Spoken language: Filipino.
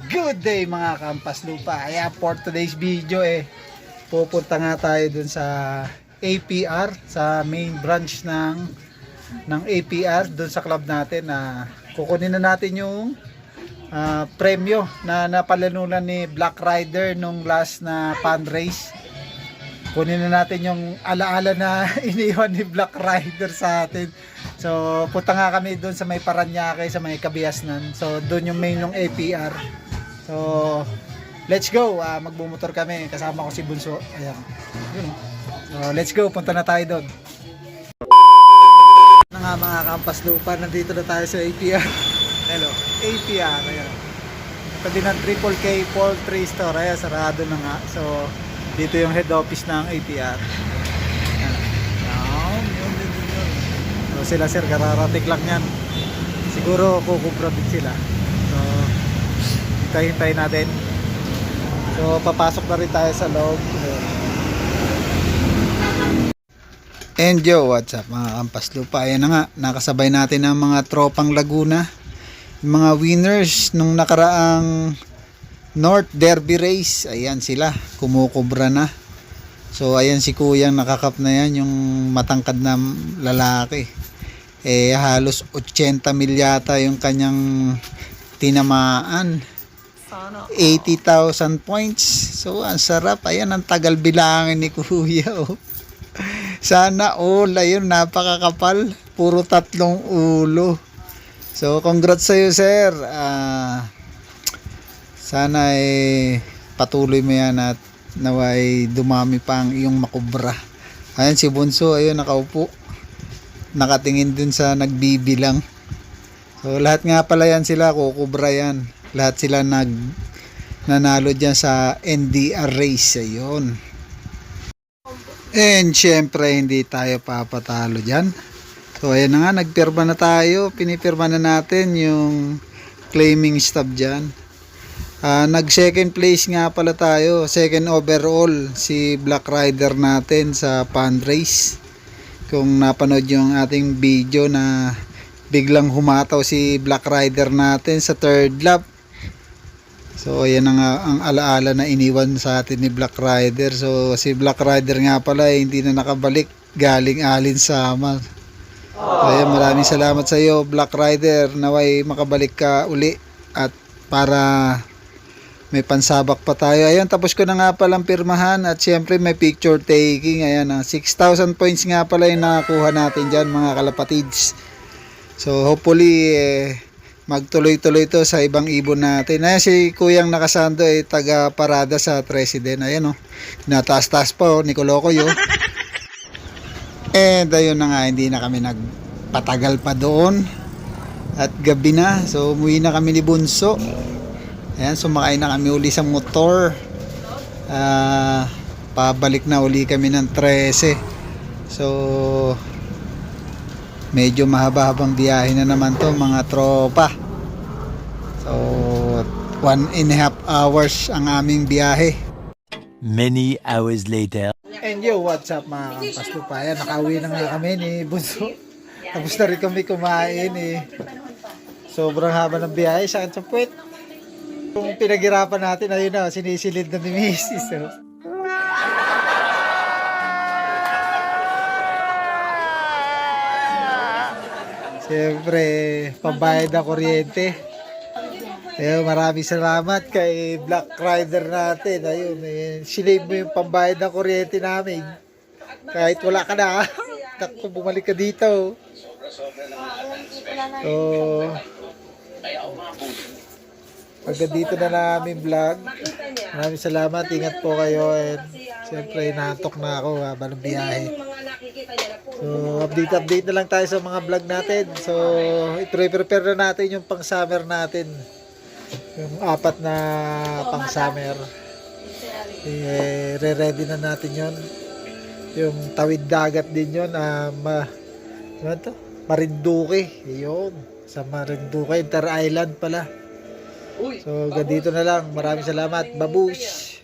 Good day mga kampas lupa. Kaya for today's video pupunta nga tayo dun sa APR, sa main branch ng APR dun sa club natin na kukunin na natin yung premyo na napalanunan ni Black Rider nung last na fan race. Kunin na natin yung alaala na iniwan ni Black Rider sa atin. So punta nga kami doon sa may Paranaque, sa may Kabiasnan. So doon yung main ng APR. So let's go. Magbumotor kami, kasama ko si Bunso. Ayan. Yun. So let's go, punta na tayo doon. Na nga mga kampas lupa, nandito na tayo sa APR. Hello, APR. Ayan. Tabi ng Triple K Poultry Store. Ayan, sarado na nga. So dito yung head office ng APR. Yun. So sila sir, kararating lang yan. Siguro kukubra din sila. So hintay natin. So papasok na rin tayo sa loob. And yo, what's up mga kampas lupa? Ayan na nga, nakasabay natin ang mga tropang Laguna, yung mga winners nung nakaraang North Derby Race. Ayan sila, kumukubra na. So ayan si kuyang nakakap na yan, yung matangkad na lalaki. Halos 80 mil yata yung kanyang tinamaan, 80,000 points. So ang sarap. Ayan, ang tagal bilangin ni kuya. Sana all. Ayun, napakakapal, puro 3 ulo. So congrats sa iyo sir. Sana patuloy mo yan at naway dumami pa ang iyong makubra. Ayan si Bunso, ayun nakaupo, nakatingin dun sa nagbibilang. So lahat nga pala yan sila kukubra yan. Lahat sila nanalo dyan sa NDR race. Ayun. And syempre hindi tayo papatalo dyan. So ayan na nga, nagpirma na tayo. Pinipirma na natin yung claiming stub dyan. Nag second place nga pala tayo, second overall si Black Rider natin sa fan race. Kung napanood yung ating video na biglang humataw si Black Rider natin sa third lap. So ayan na nga ang alaala na iniwan sa atin ni Black Rider. So si Black Rider nga pala hindi na nakabalik, galing Alinsama. So ayan, maraming salamat sa iyo Black Rider, naway makabalik ka uli at para may pansabak pa tayo. Ayan, tapos ko na nga palang pirmahan at syempre may picture taking. Ayan, 6,000 points nga pala yung nakakuha natin dyan mga kalapatids. So hopefully magtuloy-tuloy to sa ibang ibon natin. Ayan si kuyang nakasando taga parada sa President. Ayan nataas-taas pa Nicoloko yun. And ayun na nga, hindi na kami nagpatagal pa doon at gabi na. So umuwi na kami ni Bunso. Ayan, sumakay na kami uli sa motor. Pabalik na uli kami ng 13. So medyo mahaba-habang biyahe na naman to mga tropa. So 1.5 hours ang aming biyahe. Many hours later. And yo, what's up mga kampas lupa? Ayan, nakauwi na nga kami ni Bunso. Tapos na rin kami kumain Sobrang haba ng biyahe, sakit sa puwet. Kung pinaghirapan natin, ayun na, sinisilid na ni Mrs. Siyempre, pambayad na kuryente. Ayun, maraming salamat kay Black Rider natin. Ayun, sinave mo yung pambayad na kuryente namin. Kahit wala ka na, kung bumalik ka dito. So, pagka dito na namin vlog, maraming salamat, ingat po kayo, and siyempre naantok na ako habang biyahe. So update na lang tayo sa mga vlog natin. So i-prepare na natin yung pang summer natin, yung 4 na pang summer. Re-ready na natin yon. Yung tawid dagat din yon, Marinduque, yun, sa Marinduque Inter Island pala. So, ganito na lang. Maraming salamat. Babush!